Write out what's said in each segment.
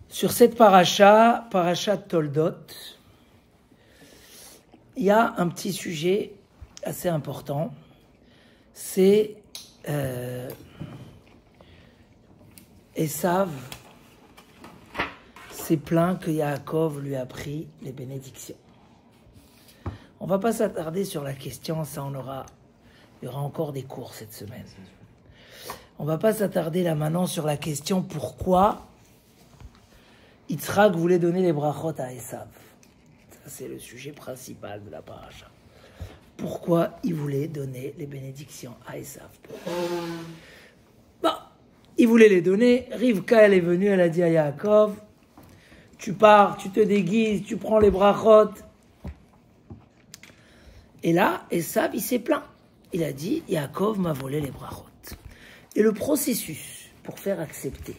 Sur cette paracha de Toldot, il y a un petit sujet assez important. C'est Esav s'est plaint que Yaakov lui a pris les bénédictions. On ne va pas s'attarder sur la question, ça il y aura encore des cours cette semaine. On ne va pas s'attarder là maintenant sur la question pourquoi Yitzhak voulait donner les brachot à Esav. Ça, c'est le sujet principal de la paracha. Pourquoi il voulait donner les bénédictions à Esav? Il voulait les donner. Rivka, elle est venue, elle a dit à Yaakov, tu pars, tu te déguises, tu prends les brachot. Et là, Esav, il s'est plaint. Il a dit, Yaakov m'a volé les brachot. Et le processus pour faire accepter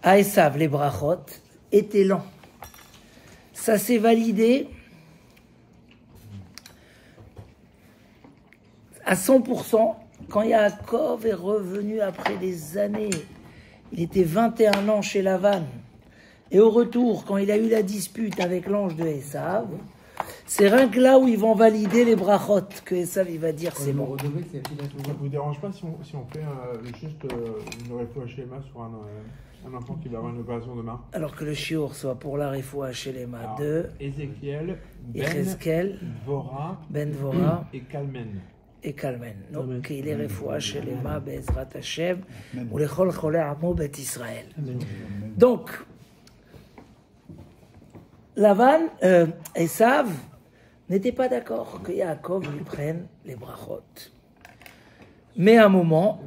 à Esav les brachot était lent. Ça s'est validé à 100% quand Yaakov est revenu après des années. Il était 21 ans chez Lavan. Et au retour, quand il a eu la dispute avec l'ange de Esav, c'est rien que là où ils vont valider les brachot, que Esav il va dire c'est bon. Ça ne vous dérange pas si on fait juste une refoua shlema sur un enfant qui va avoir une opération demain? Alors que le shiur soit pour la refoua shlema de Ézéchiel, Ben Dvorah et Kalmen. Donc il est refoua shlema be'ezrat Hashem ou lechol cholei amo bet Israël. Donc Lavan, Esav n'était pas d'accord que Yaakov lui prenne les brachot. Mais à un moment,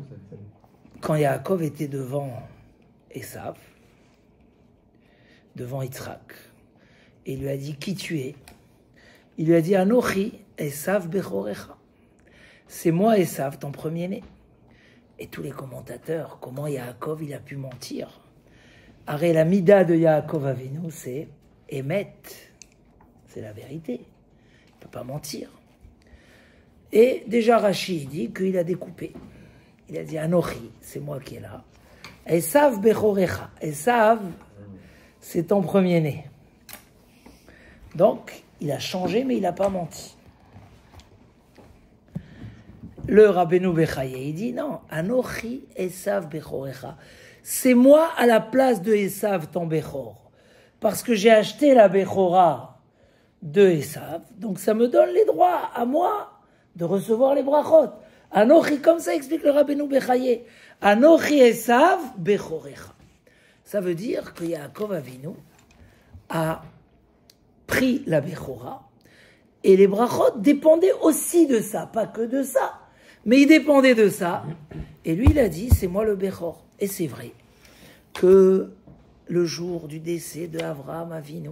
quand Yaakov était devant Esav, devant Yitzhak, il lui a dit qui tu es. Il lui a dit Anochi Esav bechorecha. C'est moi Esav, ton premier-né. Et tous les commentateurs, comment Yaakov il a pu mentir? Arrête, la mida de Yaakov Avinu, c'est Emet, c'est la vérité. Il ne peut pas mentir. Et déjà Rashi dit qu'il a découpé. Il a dit Anochi, c'est moi qui est là. Esav bechorecha. Esav, c'est ton premier-né. Donc, il a changé, mais il n'a pas menti. Le Rabbeinu Bechaye, il dit non, Anochi Esav bechorecha. C'est moi à la place de Esav, ton bechor. Parce que j'ai acheté la Bechora de Esav, donc ça me donne les droits à moi de recevoir les brachot. Anochi, comme ça explique le Rabbeinu Bechaye. Anochi Esav Bechorecha. Ça veut dire que Yaakov Avinu a pris la Bechora et les brachot dépendaient aussi de ça, pas que de ça, mais ils dépendaient de ça. Et lui, il a dit, c'est moi le Bechor. Et c'est vrai que le jour du décès de Avraham Avinu,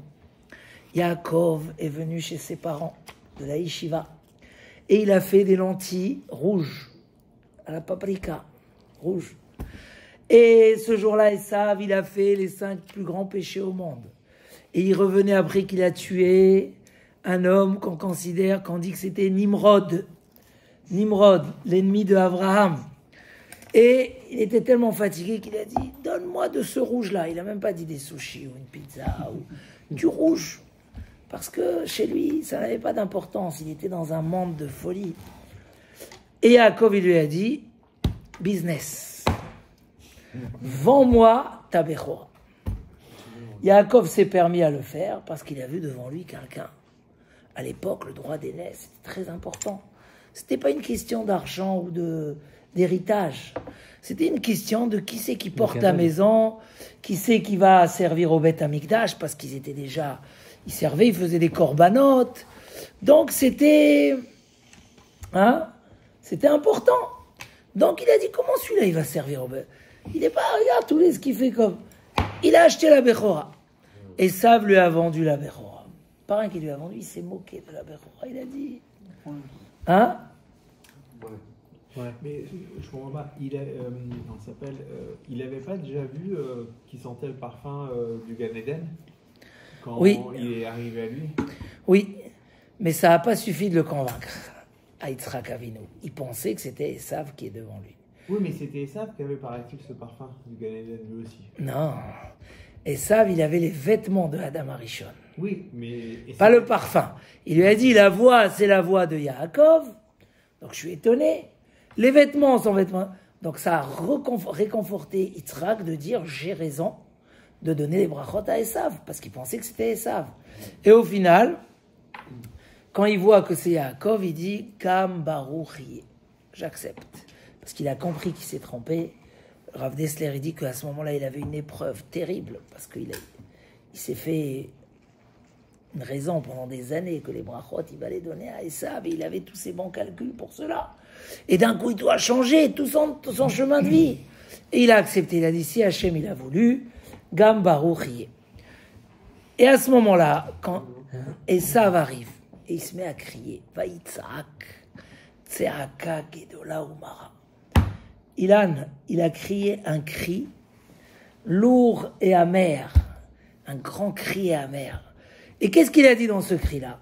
Yaakov est venu chez ses parents de la yeshiva et il a fait des lentilles rouges à la paprika rouge. Et ce jour-là, Esav, il a fait les 5 plus grands péchés au monde. Et il revenait après qu'il a tué un homme qu'on dit que c'était Nimrod, l'ennemi de Abraham. Et il était tellement fatigué qu'il a dit « Donne-moi de ce rouge-là ». Il n'a même pas dit des sushis ou une pizza ou du rouge. Parce que chez lui, ça n'avait pas d'importance. Il était dans un monde de folie. Et Yaakov, il lui a dit « Business. Vends-moi ta Bechora ». Yaakov s'est permis à le faire parce qu'il a vu devant lui quelqu'un. À l'époque, le droit d'aînesse, c'était très important. Ce n'était pas une question d'argent ou d'héritage. C'était une question de qui c'est qui porte la maison, qui c'est qui va servir au Beth Amikdash, parce qu'ils étaient déjà, ils servaient, ils faisaient des corbanotes. Donc c'était important. Donc il a dit, comment celui-là il va servir au Beth? Il n'est pas, regarde tous les ce qu'il fait comme. Il a acheté la Bechora. Esav lui a vendu la Bechora. Pas un qui lui a vendu, il s'est moqué de la Bechora. Il a dit, Ouais. Mais je comprends pas. Il avait pas déjà vu qu'il sentait le parfum du Gan Eden quand il est arrivé à lui? Oui, mais ça n'a pas suffi de le convaincre à Yitzhak Avinu. Il pensait que c'était Esav qui est devant lui. Oui, mais c'était Esav qui avait, paraît-il, ce parfum du Gan Eden, lui aussi. Non. Esav, il avait les vêtements de Adam Arishon. Oui, mais... Pas le parfum. Il lui a dit, la voix, c'est la voix de Yaakov. Donc je suis étonné. Les vêtements sont vêtements. Donc ça a réconforté Yitzhak de dire, j'ai raison de donner les brachot à Esav, parce qu'il pensait que c'était Esav. Et au final, quand il voit que c'est Yaakov, il dit, Kam Baruch Yeh. J'accepte. Parce qu'il a compris qu'il s'est trompé. Rav Dessler, il dit qu'à ce moment-là, il avait une épreuve terrible, parce qu'il s'est fait une raison pendant des années que les brachot, il va les donner à Esav, et il avait tous ses bons calculs pour cela. Et d'un coup, il doit changer tout son chemin de vie. Et il a accepté, il a dit, si Hachem, il a voulu, Gam Baruch Yeh. Et à ce moment-là, quand Esav arrive, et il se met à crier, Vaïtzak, Tseaka Gedola Umara. Ilan, il a crié un cri lourd et amer, un grand cri et amer. Et qu'est-ce qu'il a dit dans ce cri-là?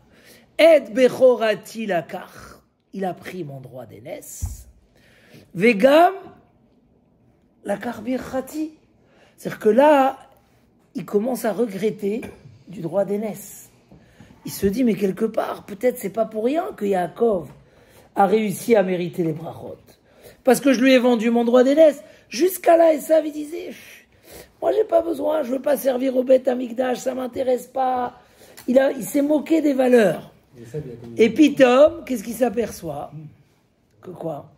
Et Bechorati Lakar, il a pris mon droit d'aînesse. Vegam Lakar Birchati. C'est-à-dire que là, il commence à regretter du droit d'aînesse. Il se dit, mais quelque part, peut-être c'est pas pour rien que Yaakov a réussi à mériter les brachot. Parce que je lui ai vendu mon droit d'aînesse. Jusqu'à là, Esav, il disait, moi j'ai pas besoin, je veux pas servir au Beth Amikdash, ça m'intéresse pas. Il s'est moqué des valeurs. Et puis Tom, qu'est-ce qu'il s'aperçoit? Que quoi?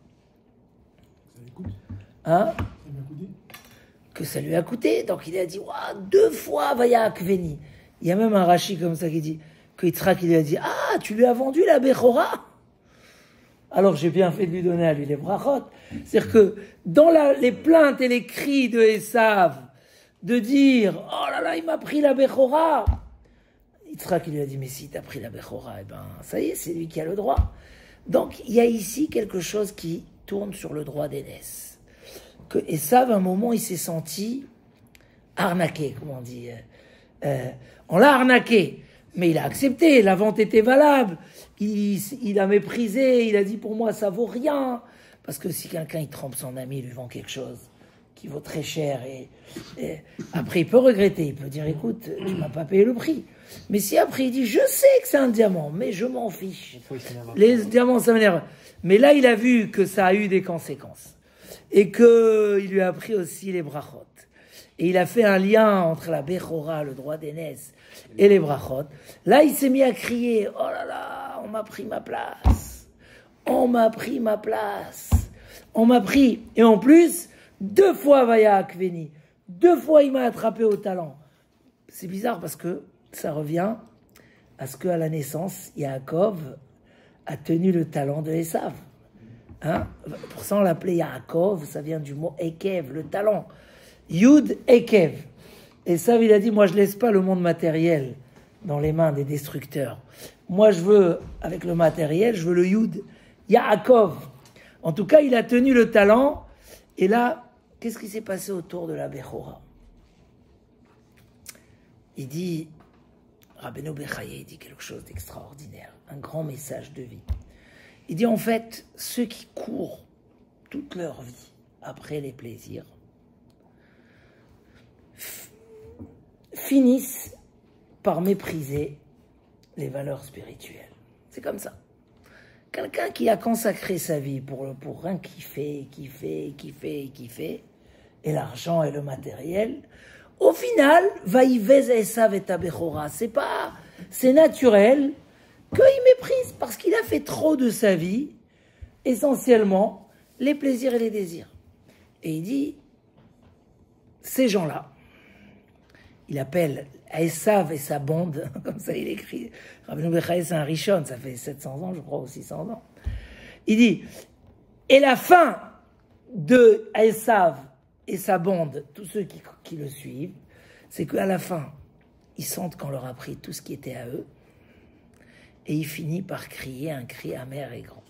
Hein? Que ça lui a coûté. Donc il a dit, 2 fois Vayak Veni. Il y a même un Rashi comme ça qui dit, que Yitzhak, il lui a dit, tu lui as vendu la Bechora? Alors j'ai bien fait de lui donner à lui les brachot. C'est-à-dire que dans les plaintes et les cris de Esav, de dire, oh là là, il m'a pris la Bechora, Yitzhak, il lui a dit, mais si t'as pris la Bechora, eh ben, ça y est, c'est lui qui a le droit. Donc il y a ici quelque chose qui tourne sur le droit d'aînesse. Que Esav, à un moment, il s'est senti arnaqué, comme on dit. On l'a arnaqué, mais il a accepté, la vente était valable. Il a méprisé, il a dit pour moi ça vaut rien. Parce que si quelqu'un il trompe son ami, il lui vend quelque chose qui vaut très cher, et après il peut regretter, il peut dire écoute, tu m'as pas payé le prix. Mais si après il dit je sais que c'est un diamant, mais je m'en fiche. Les diamants ça m'énerve. Mais là il a vu que ça a eu des conséquences. Et qu'il lui a appris aussi les brachot. Et il a fait un lien entre la Bechora, le droit d'aînesse, et les brachot. Là, il s'est mis à crier, oh là là, on m'a pris ma place. On m'a pris ma place. On m'a pris. Et en plus, 2 fois Vayak Veni. 2 fois, il m'a attrapé au talent. C'est bizarre parce que ça revient à ce qu'à la naissance, Yaakov a tenu le talent de Esav. Hein? Pour ça, on l'appelait Yaakov, ça vient du mot Ekev, le talent. Yud Ekev. Et ça, il a dit, moi je laisse pas le monde matériel dans les mains des destructeurs. Moi je veux, avec le matériel, je veux le Yud. Yaakov. En tout cas, il a tenu le talent. Et là, qu'est-ce qui s'est passé autour de la Bechora? Il dit, Rabbeinu Bechaye, il dit quelque chose d'extraordinaire. Un grand message de vie. Il dit en fait, ceux qui courent toute leur vie après les plaisirs, finissent par mépriser les valeurs spirituelles. C'est comme ça. Quelqu'un qui a consacré sa vie pour rien kiffer, et l'argent et le matériel, au final, vaïvez esav et tabechora. C'est naturel qu'il méprise parce qu'il a fait trop de sa vie, essentiellement, les plaisirs et les désirs. Et il dit, ces gens-là, il appelle Esav et sa bande, comme ça il écrit. Rabbeinu Bechaye, c'est un Rishon, ça fait 700 ans, je crois, ou 600 ans. Il dit, et la fin de Esav et sa bande, tous ceux qui le suivent, c'est qu'à la fin, ils sentent qu'on leur a pris tout ce qui était à eux, et il finit par crier un cri amer et grand.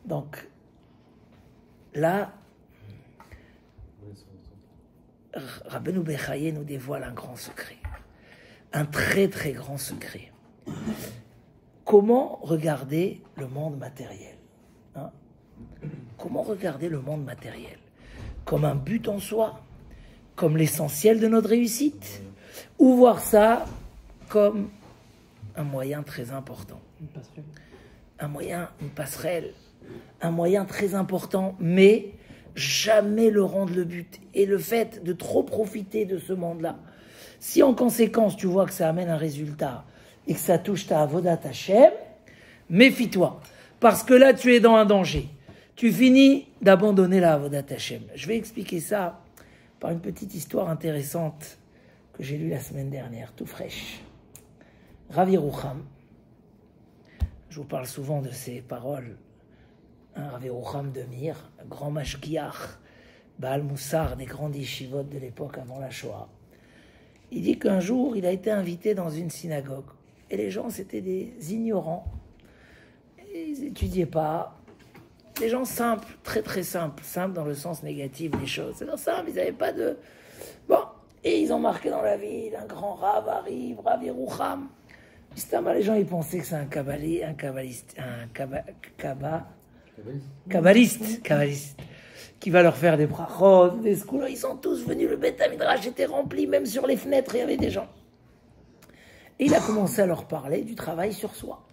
Donc, là, Rabbeinu Bechaye nous dévoile un grand secret, un très très grand secret. Comment regarder le monde matériel, hein? comment regarder le monde matériel? Comme un but en soi, comme l'essentiel de notre réussite, ou voir ça comme un moyen très important. Une passerelle. Un moyen, une passerelle, un moyen très important, mais jamais le rendre le but. Et le fait de trop profiter de ce monde-là, si en conséquence tu vois que ça amène un résultat et que ça touche ta avodat Hashem, méfie-toi. Parce que là, tu es dans un danger. Tu finis d'abandonner la avodat Hashem. Je vais expliquer ça par une petite histoire intéressante que j'ai lue la semaine dernière, tout fraîche. Rav Yerucham, je vous parle souvent de ces paroles, Rav Yerucham de Mir, un grand mashgiach, Baal Moussar, des grandes yeshivot de l'époque avant la Shoah. Il dit qu'un jour, il a été invité dans une synagogue. Et les gens, c'était des ignorants. Ils n'étudiaient pas. Des gens simples, très très simples. Simples dans le sens négatif des choses. C'est simple, ils n'avaient pas de... Bon, et ils ont marqué dans la ville, un grand Rav arrive, Rav Yerucham. Les gens, ils pensaient que c'est un kabbaliste, qui va leur faire des brachot, des schools. Ils sont tous venus, le Beth Midrash était rempli, même sur les fenêtres, il y avait des gens. Et il a commencé à leur parler du travail sur soi.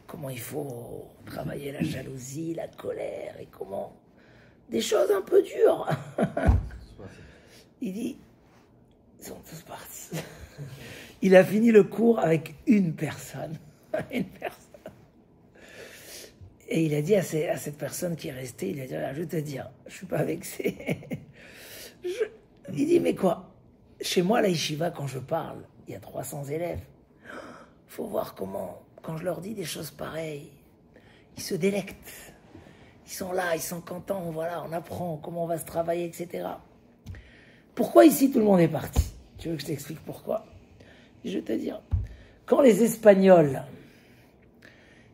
Comment il faut travailler la jalousie, la colère, et comment... Des choses un peu dures. Il dit, ils sont tous partis. Il a fini le cours avec une personne. Une personne. Et il a dit à cette personne qui est restée, il a dit, je vais te dire, je ne suis pas vexé. Il dit, mais quoi? Chez moi, à la yeshiva, quand je parle, il y a 300 élèves. Il faut voir comment, quand je leur dis des choses pareilles, ils se délectent. Ils sont là, ils sont contents, voilà, on apprend comment on va se travailler, etc. Pourquoi ici tout le monde est parti? Tu veux que je t'explique pourquoi? Je vais te dire, quand les Espagnols,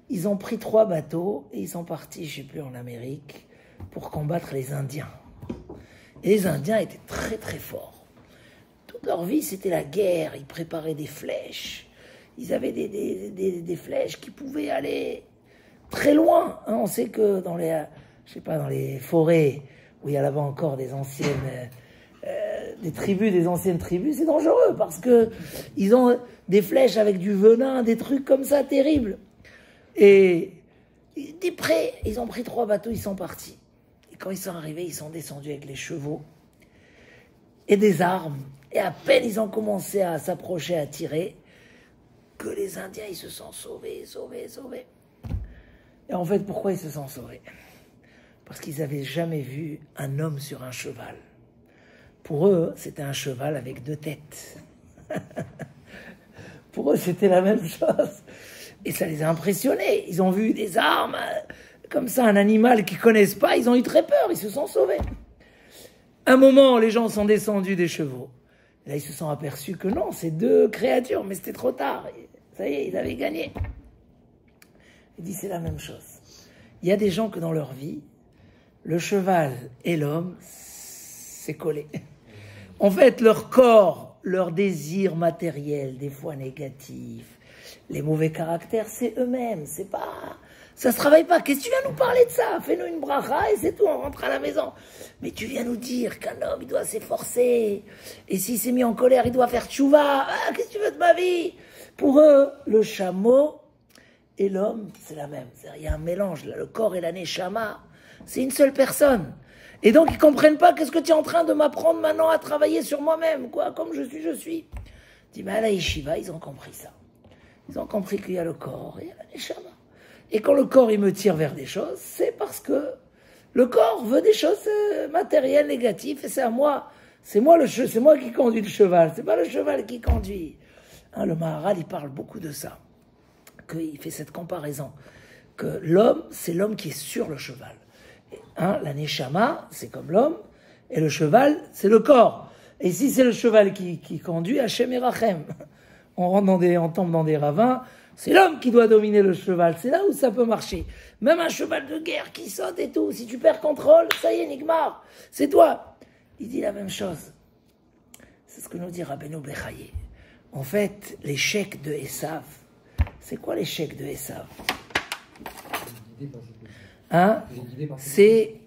ils ont pris 3 bateaux et ils sont partis, je ne sais plus, en Amérique, pour combattre les Indiens. Et les Indiens étaient très très forts. Toute leur vie, c'était la guerre. Ils préparaient des flèches. Ils avaient des flèches qui pouvaient aller très loin. Hein, on sait que dans les, je sais pas, dans les forêts où il y a là-bas encore des anciennes... des anciennes tribus, c'est dangereux parce que ils ont des flèches avec du venin, des trucs comme ça terribles. Et ils ont pris 3 bateaux, ils sont partis. Et quand ils sont arrivés, ils sont descendus avec les chevaux et des armes. Et à peine ils ont commencé à s'approcher, à tirer, que les Indiens, ils se sont sauvés. Et en fait, pourquoi ils se sont sauvés? Parce qu'ils n'avaient jamais vu un homme sur un cheval. Pour eux, c'était un cheval avec 2 têtes. Pour eux, c'était la même chose. Et ça les a impressionnés. Ils ont vu des armes, comme ça, un animal qu'ils ne connaissent pas. Ils ont eu très peur, ils se sont sauvés. Un moment, les gens sont descendus des chevaux. Là, ils se sont aperçus que non, c'est 2 créatures, mais c'était trop tard. Ça y est, ils avaient gagné. Il dit, c'est la même chose. Il y a des gens que dans leur vie, le cheval et l'homme, c'est collé. En fait, leur corps, leur désir matériel, des fois négatif, les mauvais caractères, c'est eux-mêmes, c'est pas... Ça se travaille pas. Qu'est-ce que tu viens nous parler de ça? Fais-nous une bracha et c'est tout, on rentre à la maison. Mais tu viens nous dire qu'un homme, il doit s'efforcer. Et s'il s'est mis en colère, il doit faire tchouva. Ah, qu'est-ce que tu veux de ma vie? Pour eux, le chameau et l'homme, c'est la même. Il y a un mélange, là. Le corps et la neshama, c'est une seule personne. Et donc, ils comprennent pas qu'est-ce que tu es en train de m'apprendre maintenant à travailler sur moi-même, quoi, comme je suis. Je dis, mais à la yeshiva, ils ont compris ça. Ils ont compris qu'il y a le corps et il y a la neshama. Et quand le corps, il me tire vers des choses, c'est parce que le corps veut des choses matérielles, négatives, et c'est à moi. C'est moi qui conduis le cheval, c'est pas le cheval qui conduit. Hein, le Maharal, il parle beaucoup de ça. Qu'il fait cette comparaison. Que l'homme, c'est l'homme qui est sur le cheval. Hein, la neshama, c'est comme l'homme, et le cheval, c'est le corps. Et si c'est le cheval qui conduit, Hachem et Rachem. On tombe dans des ravins, c'est l'homme qui doit dominer le cheval. C'est là où ça peut marcher. Même un cheval de guerre qui saute et tout, si tu perds contrôle, ça y est, Nigmar, c'est toi. Il dit la même chose. C'est ce que nous dit Rabbeinu Bechaye. En fait, l'échec de Esav, c'est quoi l'échec de Esav? Hein, c'est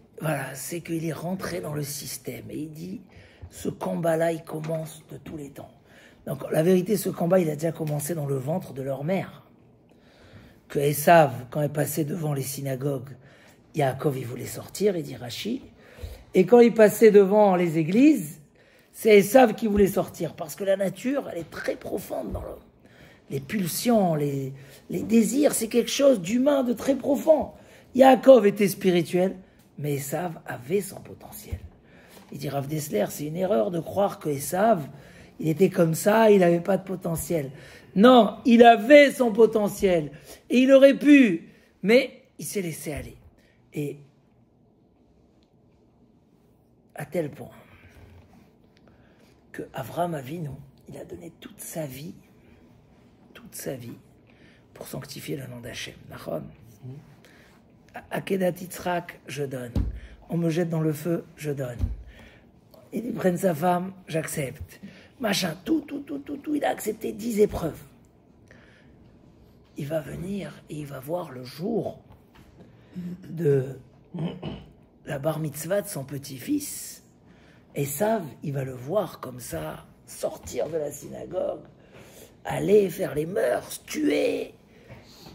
qu'il est rentré dans le système. Et il dit, ce combat-là, il commence de tous les temps. Donc la vérité, ce combat, il a déjà commencé dans le ventre de leur mère. Que Esav, quand il passait devant les synagogues, Yaakov, il voulait sortir, il dit Rashi. Et quand il passait devant les églises, c'est Esav qui voulait sortir. Parce que la nature, elle est très profonde dans l'homme. Les pulsions, les désirs, c'est quelque chose d'humain, de très profond. Yaakov était spirituel, mais Esav avait son potentiel. Il dit Rav Dessler, c'est une erreur de croire que Esav, il était comme ça, il n'avait pas de potentiel. Non, il avait son potentiel. Et il aurait pu, mais il s'est laissé aller. Et à tel point que Avraham Avinu, il a donné toute sa vie pour sanctifier le nom d'Hachem. Nachon. Akedat Yitzhak, je donne. On me jette dans le feu, je donne. Il prenne sa femme, j'accepte. Machin, tout. Il a accepté 10 épreuves. Il va venir et il va voir le jour de la bar mitzvah de son petit-fils. Esav, il va le voir comme ça, sortir de la synagogue, aller faire les mœurs, tuer,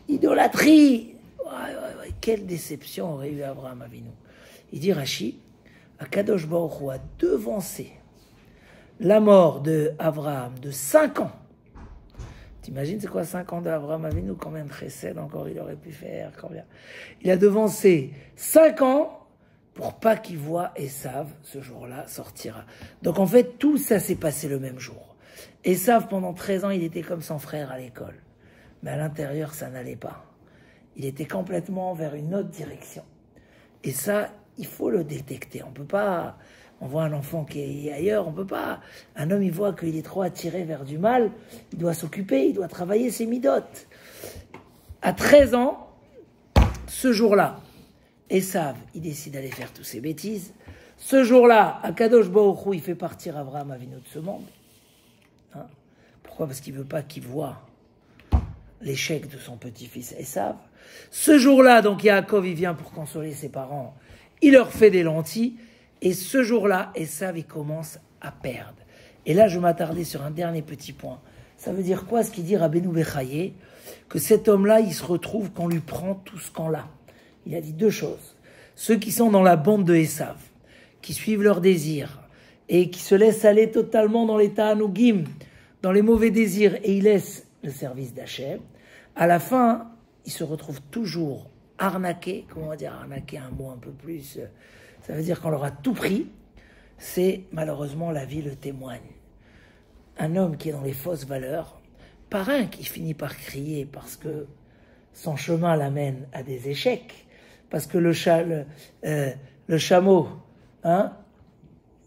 idolâtrie. Ouais. Quelle déception aurait eu Abraham Avinu. Il dit Rashi, Akadosh Baruch Hu a devancé la mort de Abraham de 5 ans. T'imagines c'est quoi 5 ans d'Abraham Avinu? Combien de chesed encore il aurait pu faire? Combien? Il a devancé 5 ans pour pas qu'il voit Esav ce jour-là sortira. Donc en fait tout ça s'est passé le même jour. Esav pendant 13 ans il était comme son frère à l'école. Mais à l'intérieur ça n'allait pas. Il était complètement vers une autre direction. Et ça, il faut le détecter. On peut pas... On voit un enfant qui est ailleurs, on peut pas... Un homme, il voit qu'il est trop attiré vers du mal, il doit s'occuper, il doit travailler ses midotes. À 13 ans, ce jour-là, Esav, il décide d'aller faire toutes ses bêtises. Ce jour-là, Akadosh Baruch Hu, il fait partir Avraham Avinu de ce monde. Hein? Pourquoi? Parce qu'il veut pas qu'il voit l'échec de son petit-fils Esav. Ce jour-là, donc Yaakov, il vient pour consoler ses parents. Il leur fait des lentilles. Et ce jour-là, Esav, il commence à perdre. Et là, je m'attardais sur un dernier petit point. Ça veut dire quoi, ce qu'il dit Rabbeinu Bechaye? Que cet homme-là, il se retrouve qu'on lui prend tout ce qu'on a. Il a dit 2 choses. Ceux qui sont dans la bande de Esav, qui suivent leurs désirs, et qui se laissent aller totalement dans l'état Anougim, dans les mauvais désirs, et ils laissent le service d'Hachem, à la fin, ils se retrouvent toujours arnaqués. Comment on va dire arnaquer, un mot un peu plus... Ça veut dire qu'on leur a tout pris. C'est malheureusement la vie le témoigne. Un homme qui est dans les fausses valeurs, par un qui finit par crier parce que son chemin l'amène à des échecs, parce que le chameau, hein,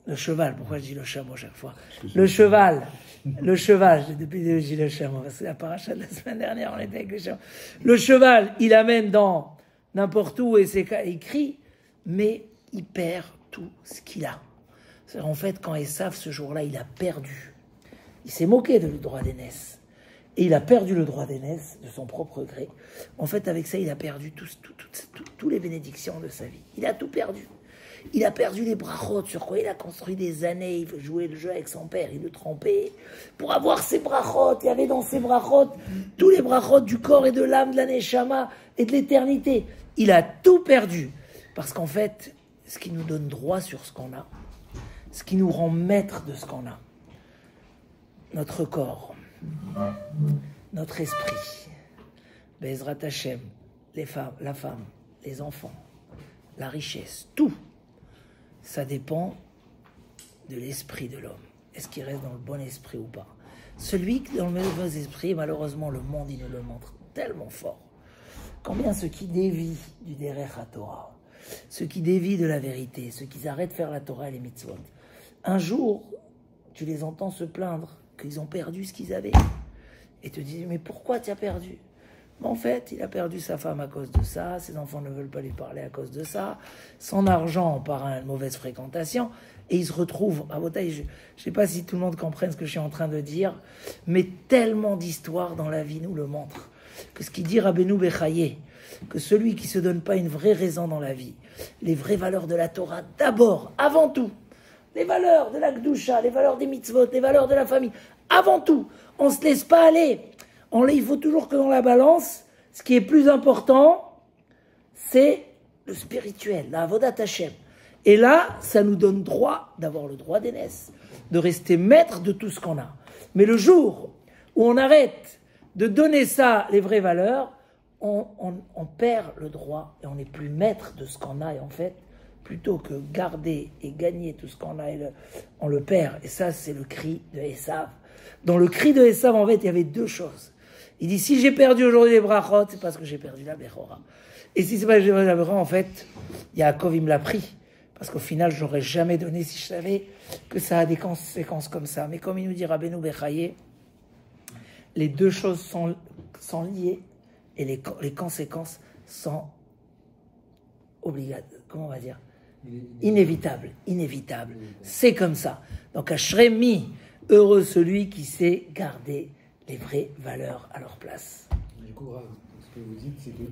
le cheval, pourquoi je dis le chameau chaque fois? Le cheval, depuis que je dis le chameau, parce que la paracha de la semaine dernière, on était avec le chameau. Le cheval, il amène dans n'importe où et il crie, mais il perd tout ce qu'il a. En fait, quand Esav, ce jour-là, il a perdu. Il s'est moqué de le droit d'aînesse. Et il a perdu le droit d'aînesse de son propre gré. En fait, avec ça, il a perdu toutes les bénédictions de sa vie. Il a tout perdu. Il a perdu les brachot, sur quoi il a construit des années. Il jouait le jeu avec son père, il le trempait. Pour avoir ses brachot, il y avait dans ses brachot tous les brachot du corps et de l'âme, de la neshama et de l'éternité. Il a tout perdu. Parce qu'en fait, ce qui nous donne droit sur ce qu'on a, ce qui nous rend maître de ce qu'on a, notre corps, notre esprit, Bezrat Hashem, la femme, les enfants, la richesse, tout, ça dépend de l'esprit de l'homme. Est-ce qu'il reste dans le bon esprit ou pas? Celui qui est dans le mauvais esprit, malheureusement, le monde, il nous le montre tellement fort. Combien ceux qui dévient du Derech HaTorah, ceux qui dévient de la vérité, ceux qui arrêtent de faire la Torah et les mitzvot, un jour, tu les entends se plaindre qu'ils ont perdu ce qu'ils avaient. Et te disent, mais pourquoi tu as perdu? Mais en fait, il a perdu sa femme à cause de ça, ses enfants ne veulent pas lui parler à cause de ça, son argent par une mauvaise fréquentation, et il se retrouve, à Botaï, je ne sais pas si tout le monde comprenne ce que je suis en train de dire, mais tellement d'histoires dans la vie nous le montrent. que ce qu'il dit Rabbeinu Bechaye, que celui qui se donne pas une vraie raison dans la vie, les vraies valeurs de la Torah, d'abord, avant tout, les valeurs de la Gdusha, les valeurs des mitzvot, les valeurs de la famille, avant tout, on ne se laisse pas aller. Il faut toujours que dans la balance, ce qui est plus important, c'est le spirituel, la Avodat Hashem. Et là, ça nous donne droit d'avoir le droit d'aînesse, de rester maître de tout ce qu'on a. Mais le jour où on arrête de donner ça, les vraies valeurs, on perd le droit et on n'est plus maître de ce qu'on a. Et en fait, plutôt que garder et gagner tout ce qu'on a, on le perd. Et ça, c'est le cri de Esav. Dans le cri de Esav, en fait, il y avait deux choses. Il dit, si j'ai perdu aujourd'hui les brachot, c'est parce que j'ai perdu la Bechora. Et si c'est pas que j'ai perdu la Bechora, en fait, Yaakov, il me l'a pris. Parce qu'au final, je n'aurais jamais donné si je savais que ça a des conséquences comme ça. Mais comme il nous dit Rabbeinu Bechaye, les deux choses sont liées et les conséquences sont obligatoires. Comment on va dire ? Inévitables. C'est comme ça. Donc, Ashremi, heureux celui qui sait garder les vraies valeurs à leur place. Du coup, ce que vous dites, c'est que